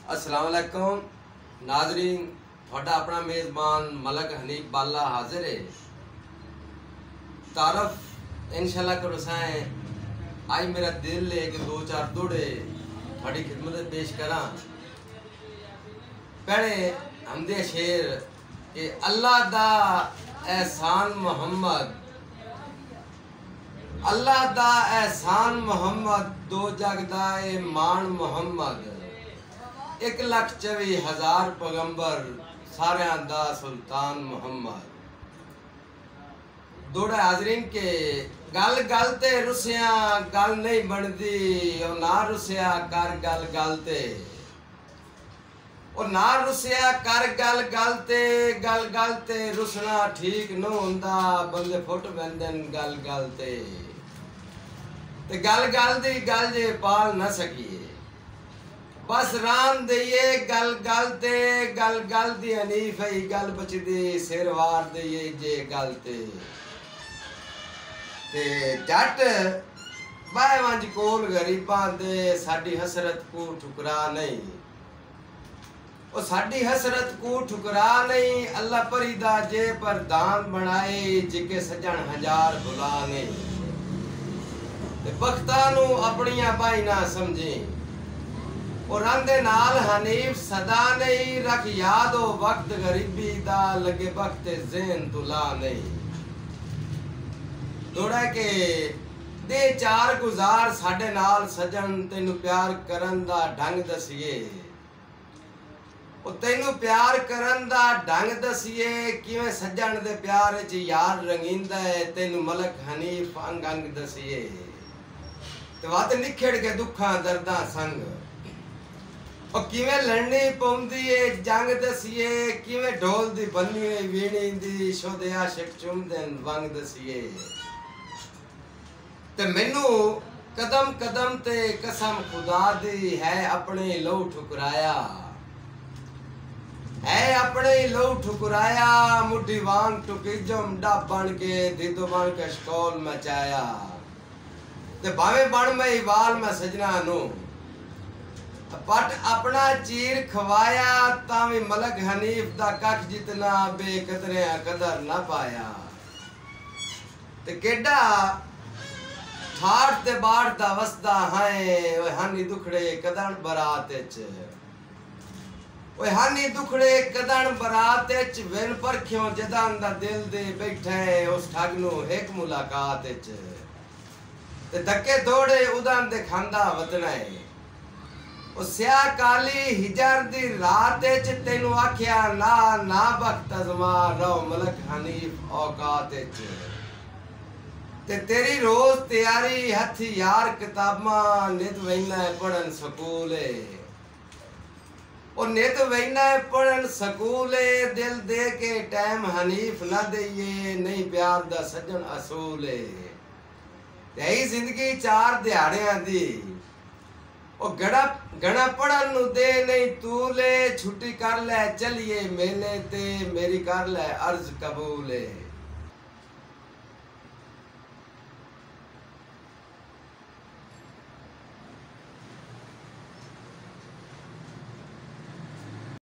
अस्सलाम वालेकुम नाजरीन, थोड़ा अपना मेज़बान मलक हनीफ बाला हाजिर है। तारफ इंशाल्लाह करो साए आज मेरा दिल है कि दो चार दौड़े थोड़ी खिदमत पेश करा। पहले हमदे शेर कि अल्लाह दा एहसान मोहम्मद, अल्लाह दा एहसान मोहम्मद, दो जग दा ए मान मोहम्मद, 1,24,000 पैगंबर, सारियां दा सुल्तान मोहम्मद। दोड़ा हाजरीन के गल गल ते रुसिया गल नहीं बनती, और ना रुसिया कर गल गल ते, और ना रुसिया कर गल गल ते रुसना ठीक न होंदा, बंदे फुट बंदन गल गल ते गल गल दी गल जे पाल न सकिए। बस राम दइए गल गल दी हनीफ है गल बचदी, सिरवार दइए जे गल ते जट बाय वंज कोल गरीबां दे साडी हसरत को ठुकरा नहीं, और साडी हसरत को ठुकरा नहीं। अल्लाह परीदा जे पर दान बनाए, जिके सजन हजार भुला नहीं, बख्तां नू अपनियां बाई ना समझे, और रंदे नाल हनीफ सदा नहीं। रख याद हो वक्त गरीबी दा, लगे वक्त ज़हन तुला नहीं। दोड़ा के दे चार गुजार साडे नाल सजन, तेनू प्यार करन दा ढंग दसिए, और तेनू प्यार करन दा ढंग दसिए। किवें सजन दे प्यार च यार रंगींदा है, तेनू मलक हनीफ अंग अंग दसिए। ते वत निखेड़ के दुखा दर्दा संग, और किवें लड़नी पौंदी है जंग दसिए। किवें ढोल दी बन्नी है वीणी दी, शोदे आशिक चुमदन वंग दसिए। ते मैनू कदम कदम ते कसम खुदा दी है अपने लहू ठुकराया, है अपने लहू ठुकराया। मुट्ठी वांग टुकीजम डब बन के दिदो बन के शकोल मचाया, ते भावे बन में वाल में सजना नू पट अपना चीर खवाया। तावी मलक हनीफ दा कख जितना बेकदरे कदर ना पाया। ते केडा ठाठ ते बाढ़ दा वसदा है, ओए हानी दुखड़े कदन बरात च, ओए हानी दुखड़े कदन बरात च। विन परख्यों जदां दा दिल दे बैठे, उस ठग नू एक मुलाकात च, ते धक्के दौड़े उदन दे खांदा वतना है। ओ स्या काली हिजर दी रात च, तेनू आख्या ना ना वक्त अजमा, रहो मलक हनीफ औकात च। ते तेरी रोज तैयारी हथ यार किताबां, नित वैना पढ़न स्कूल, और नित वैना पढ़न स्कूल। दिल दे के टाइम हनीफ ना दइए, नहीं प्यार दा सजन असूल। यही जिंदगी चार दिहाड़ियां दी, और गड़ा पढ़न नू दे नहीं तूले। छुट्टी कर ले चलिए मेले ते, मेरी कर ले अर्ज कबूल।